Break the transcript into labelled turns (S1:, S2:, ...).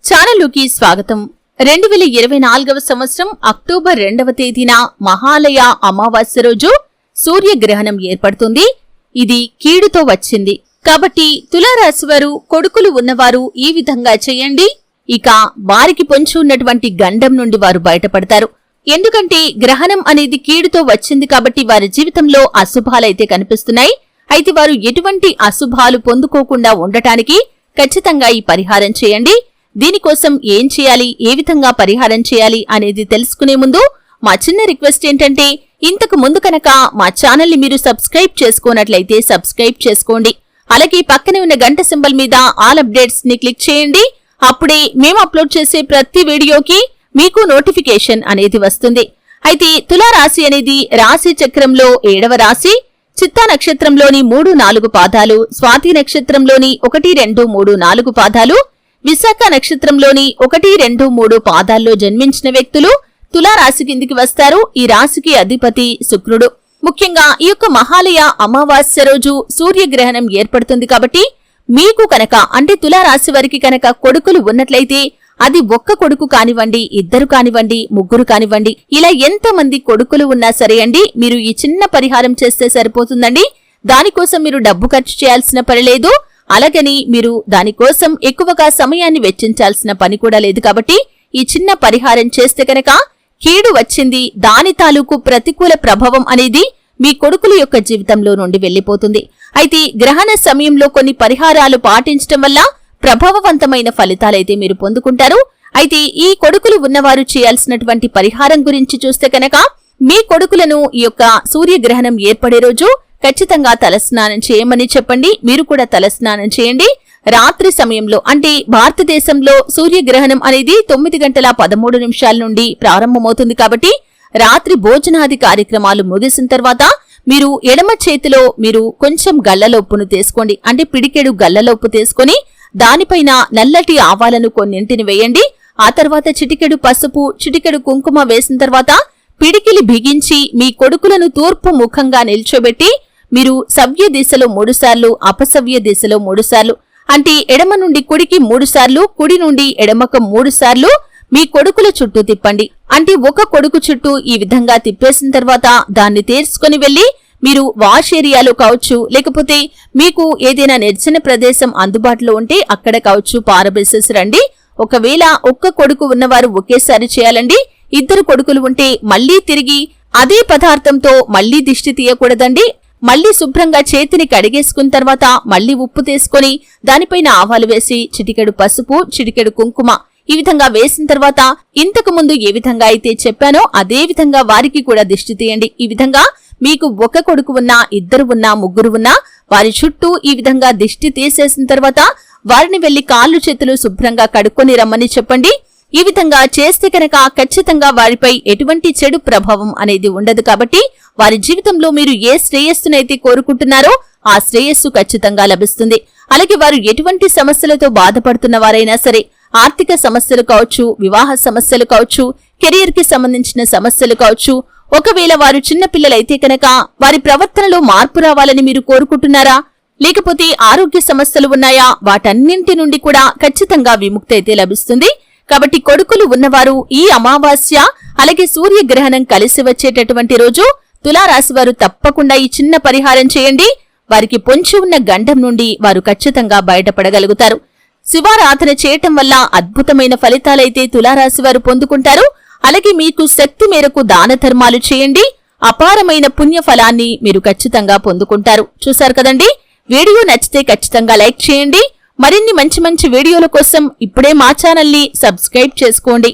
S1: ఛానలుకి స్వాగతం. 2024వ సంవత్సరం అక్టోబర్ 2వ తేదీన మహాలయ అమావాస్య రోజు సూర్యగ్రహణం ఏర్పడుతుంది. ఇది కీడుతో వచ్చింది కాబట్టి తులారాశి వారు కొడుకులు ఉన్నవారు ఈ విధంగా చేయండి. ఇక వారికి పొంచి ఉన్నటువంటి గండం నుండి వారు బయటపడతారు. ఎందుకంటే గ్రహణం అనేది కీడుతో వచ్చింది కాబట్టి వారి జీవితంలో అశుభాలైతే కనిపిస్తున్నాయి. అయితే వారు ఎటువంటి అశుభాలు పొందుకోకుండా ఉండటానికి ఖచ్చితంగా ఈ పరిహారం చేయండి. దీనికోసం ఏం చేయాలి, ఏ విధంగా పరిహారం చేయాలి అనేది తెలుసుకునే ముందు మా చిన్న రిక్వెస్ట్ ఏంటంటే, ఇంతకు ముందు కనుక మా ఛానల్ ని మీరు సబ్స్క్రైబ్ చేసుకోనట్లయితే సబ్స్క్రైబ్ చేసుకోండి. అలాగే పక్కనే ఉన్న గంట సింబల్ మీద ఆల్ అప్డేట్స్ ని క్లిక్ చేయండి. అప్పుడే మేము అప్లోడ్ చేసే ప్రతి వీడియోకి మీకు నోటిఫికేషన్ అనేది వస్తుంది. అయితే తులారాశి అనేది రాశి చక్రంలో 7వ రాశి. చిత్తా నక్షత్రంలోని 3-4 పాదాలు, స్వాతి నక్షత్రంలోని 1, 2, 3, 4 పాదాలు, విశాఖ నక్షత్రంలోని 1, 2, 3 పాదాల్లో జన్మించిన వ్యక్తులు తులారాశి కిందికి వస్తారు. ఈ రాశికి అధిపతి శుక్రుడు. ముఖ్యంగా ఈ యొక్క మహాలయ అమావాస్య రోజు సూర్యగ్రహణం ఏర్పడుతుంది కాబట్టి మీకు కనుక అంటే తులారాశి వారికి కనుక కొడుకులు ఉన్నట్లయితే అది ఒక్క కొడుకు కానివ్వండి, 2 కానివ్వండి, 3 కానివ్వండి, ఇలా ఎంతమంది కొడుకులు ఉన్నా సరే అండి, మీరు ఈ చిన్న పరిహారం చేస్తే సరిపోతుందండి. దానికోసం మీరు డబ్బు ఖర్చు చేయాల్సిన పని లేదు. అలాగని మీరు దానికోసం ఎక్కువగా సమయాన్ని వెచ్చించాల్సిన పని కూడా లేదు. కాబట్టి ఈ చిన్న పరిహారం చేస్తే కనుక కీడు వచ్చింది, దాని తాలూకు ప్రతికూల ప్రభావం అనేది మీ కొడుకుల యొక్క జీవితంలో నుండి వెళ్లిపోతుంది. అయితే గ్రహణ సమయంలో కొన్ని పరిహారాలు పాటించడం వల్ల ప్రభావవంతమైన ఫలితాలైతే మీరు పొందుకుంటారు. అయితే ఈ కొడుకులు ఉన్నవారు చేయాల్సినటువంటి పరిహారం గురించి చూస్తే కనుక, మీ కొడుకులను ఈ యొక్క సూర్యగ్రహణం ఏర్పడే రోజు ఖచ్చితంగా తలస్నానం చేయమని చెప్పండి. మీరు కూడా తలస్నానం చేయండి. రాత్రి సమయంలో అంటే భారతదేశంలో సూర్యగ్రహణం అనేది 9:13 నుండి ప్రారంభమవుతుంది కాబట్టి రాత్రి భోజనాది కార్యక్రమాలు ముగిసిన తర్వాత మీరు ఎడమ చేతిలో మీరు కొంచెం గళ్లలోప్పును తీసుకోండి. అంటే పిడికెడు గళ్లలోప్పు తీసుకొని దానిపైన నల్లటి ఆవాలను కొన్నింటిని వేయండి. ఆ తర్వాత చిటికెడు పసుపు, చిటికెడు కుంకుమ వేసిన తర్వాత పిడికిలి బిగించి మీ కొడుకులను తూర్పు ముఖంగా నిల్చోబెట్టి మీరు సవ్య దిశలో 3 సార్లు, అపసవ్య దిశలో 3 సార్లు, అంటే ఎడమ నుండి కుడికి 3 సార్లు, కుడి నుండి ఎడమకు 3 సార్లు మీ కొడుకుల చుట్టూ తిప్పండి. అంటే ఒక కొడుకు చుట్టూ ఈ విధంగా తిప్పేసిన తర్వాత దాన్ని తీర్చుకొని వెళ్లి మీరు వాష్ ఏరియాలో కావచ్చు, లేకపోతే మీకు ఏదైనా నిర్జన ప్రదేశం అందుబాటులో ఉంటే అక్కడ కావచ్చు పారబేసేసి రండి. ఒకవేళ ఒక్క కొడుకు ఉన్నవారు ఒకేసారి చేయాలండి. 2 కొడుకులు ఉంటే మళ్లీ తిరిగి అదే పదార్థంతో మళ్లీ దిష్టి తీయకూడదండి. మళ్లీ శుభ్రంగా చేతిని కడిగేసుకున్న తర్వాత మళ్లీ ఉప్పు తీసుకొని దానిపైన ఆవాలు వేసి చిటికెడు పసుపు, చిటికెడు కుంకుమ ఈ విధంగా వేసిన తర్వాత ఇంతకు ముందు ఏ విధంగా అయితే చెప్పానో అదే విధంగా వారికి కూడా దిష్టి తీయండి. ఈ విధంగా మీకు ఒక కొడుకు ఉన్నా, 2 ఉన్నా, 3 ఉన్నా వారి చుట్టూ ఈ విధంగా దిష్టి తీసేసిన తర్వాత వారిని వెళ్లి కాళ్ళు చేతులు శుభ్రంగా కడుక్కొని రమ్మని చెప్పండి. ఈ విధంగా చేస్తే కనుక ఖచ్చితంగా వారిపై ఎటువంటి చెడు ప్రభావం అనేది ఉండదు. కాబట్టి వారి జీవితంలో మీరు ఏ శ్రేయస్సునైతే కోరుకుంటున్నారో ఆ శ్రేయస్సు ఖచ్చితంగా లభిస్తుంది. అలాగే వారు ఎటువంటి సమస్యలతో బాధపడుతున్న వారైనా సరే, ఆర్థిక సమస్యలు కావచ్చు, వివాహ సమస్యలు కావచ్చు, కెరియర్ కి సంబంధించిన సమస్యలు కావచ్చు, ఒకవేళ వారు చిన్నపిల్లలైతే కనుక వారి ప్రవర్తనలో మార్పు రావాలని మీరు కోరుకుంటున్నారా, లేకపోతే ఆరోగ్య సమస్యలు ఉన్నాయా, వాటన్నింటి నుండి కూడా ఖచ్చితంగా విముక్తి అయితే లభిస్తుంది. కాబట్టి కొడుకులు ఉన్నవారు ఈ అమావాస్య అలాగే సూర్యగ్రహణం కలిసి వచ్చేటటువంటి రోజు తులారాశి వారు తప్పకుండా ఈ చిన్న పరిహారం చేయండి. వారికి పొంచి ఉన్న గండం నుండి వారు ఖచ్చితంగా బయటపడగలుగుతారు. శివారాధన చేయటం వల్ల అద్భుతమైన ఫలితాలైతే తులారాశి వారు పొందుకుంటారు. అలాగే మీకు శక్తి మేరకు దాన ధర్మాలు చేయండి. అపారమైన పుణ్య ఫలాన్ని మీరు ఖచ్చితంగా పొందుకుంటారు. చూశారు కదండి. వీడియో నచ్చితే ఖచ్చితంగా లైక్ చేయండి. మరిన్ని మంచి వీడియోల కోసం ఇప్పుడే మా ఛానల్ ని సబ్స్క్రైబ్ చేసుకోండి.